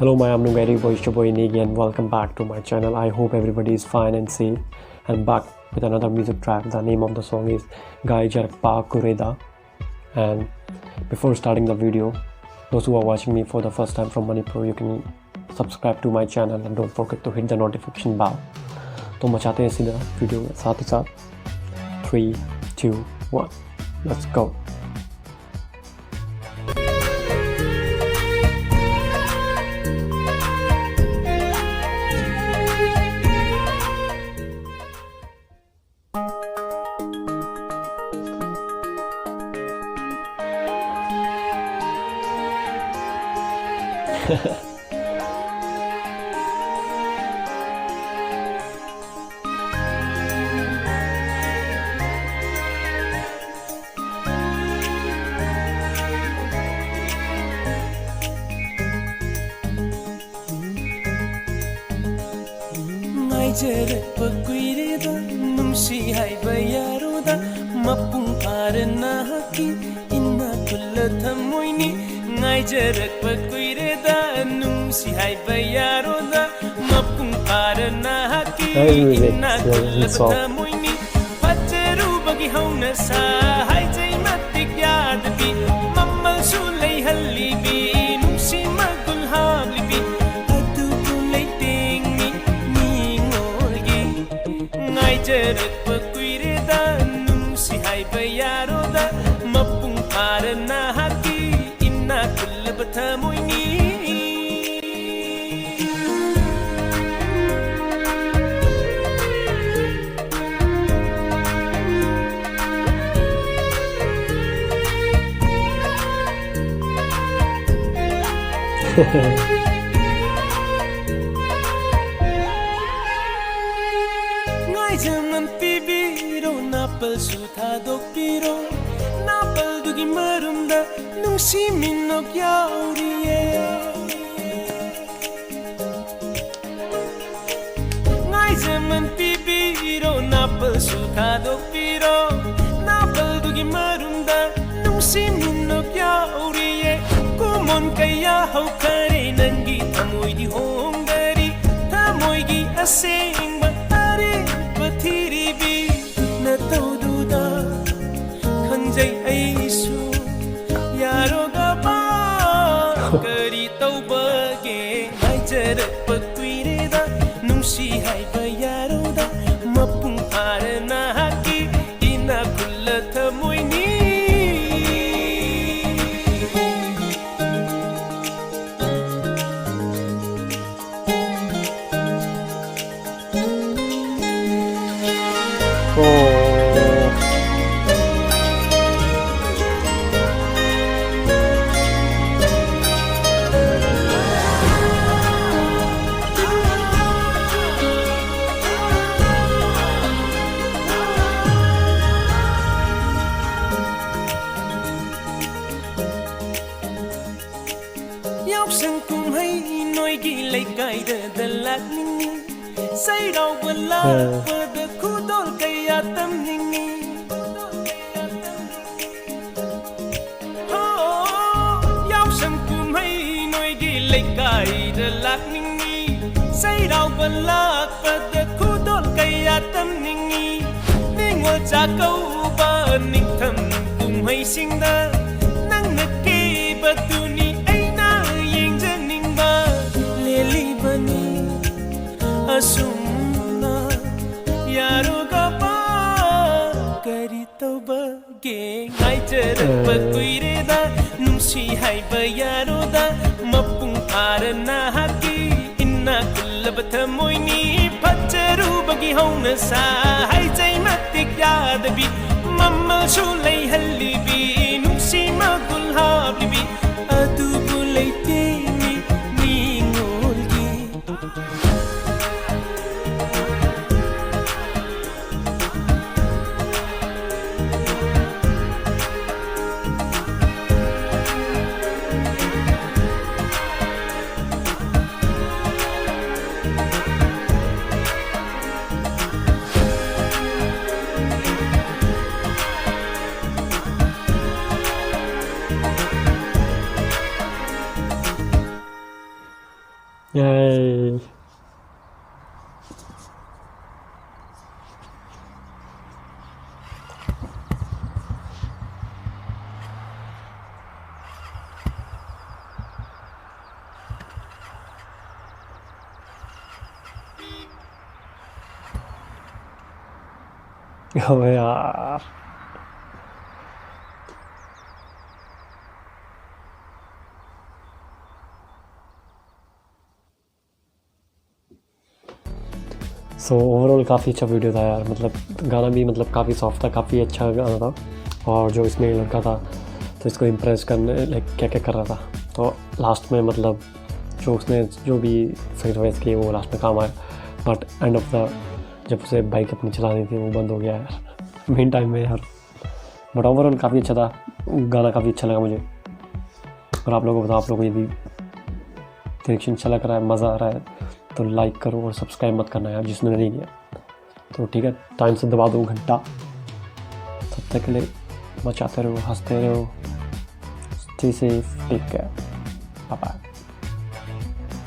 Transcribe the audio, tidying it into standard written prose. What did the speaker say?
Hello, I'm Ngaijarakpa Kuireda and welcome back to my channel. I hope everybody is fine and safe. I'm back with another music track. The name of the song is Ngaijarakpa Kuireda. And before starting the video, those who are watching me for the first time from Manipur, you can subscribe to my channel and don't forget to hit the notification bell. तो मचाते हैं सीधा video में साथ ही साथ 3, 2, 1, let's go. Ngaijarakpa Kuireda nungsi haiba yaroda mapung parana haki inna kulla thamoini Ngaijarakpa Kuireda nungsi haiba yaroda mapung parana haki inna kulla thamoini pacharu bagi hauna sa haijai matik yadbi mammal sulai hallibi nungsi magul hablibi Ngaijarakpa Kuireda nungsi haiba yaroda mapung parana haki inna kullaba thamoini Jangan pibiro napal sutha dokpiro napal dugi marumda nungsi minok yauriye ngai jangan pibiro napal sutha dokpiro napal dugi marumda nungsi minok yauriye kumon kaya hau kare nangi thamoi di hongari thamoi gi asing Thiribi na taududa khanjai aisu yaroga ba kari taubage Ngaijarakpa Kuireda nungsi haiba yaroda mapung parana haki ina kulla thamoini Sangkum hai noi gi lai kai da lak ningi sai rau bala pada khudol kaya tam ningi yaw sangkum hai noi gi lai kai da lak ningi sai rau bala pada khudol kaya tam ningi ningol cha kau ba ning tham kum hai singda nang nakki batuni Asumna yaroga ba kari taubage Ngaijarakpa Kuireda nungsi haiba yaroda mapung parana haki inna kullaba thamoini pacharu bagi hauna sa haijai matik yadabi mammal sulai hallibi nungsi magul hablibi adubu leiteni ningolgi Yay. Oh यार, so overall काफ़ी अच्छा video था यार। मतलब गाना भी मतलब काफ़ी सॉफ्ट था, काफ़ी अच्छा गाना था। और जो इसमें लड़का था तो इसको इम्प्रेस करने लाइक क्या क्या कर रहा था, तो लास्ट में मतलब जो उसने जो भी सेक्रीफाइस किए वो लास्ट में काम आया। बट एंड ऑफ द जब उसे बाइक अपनी चलानी थी वो बंद हो गया यार मेन टाइम में यार। बट ओवरऑल काफ़ी अच्छा था गाना, काफ़ी अच्छा लगा मुझे। और आप लोगों को बताओ, आप लोगों को यदि डायरेक्शन अच्छा लग रहा है, मज़ा आ रहा है तो लाइक करो और सब्सक्राइब मत करना यार जिसने नहीं किया। तो ठीक है, टाइम से दबा दो घंटा। तब तक के लिए मचाते रहो, हंसते रहो, stay safe, take care, bye bye.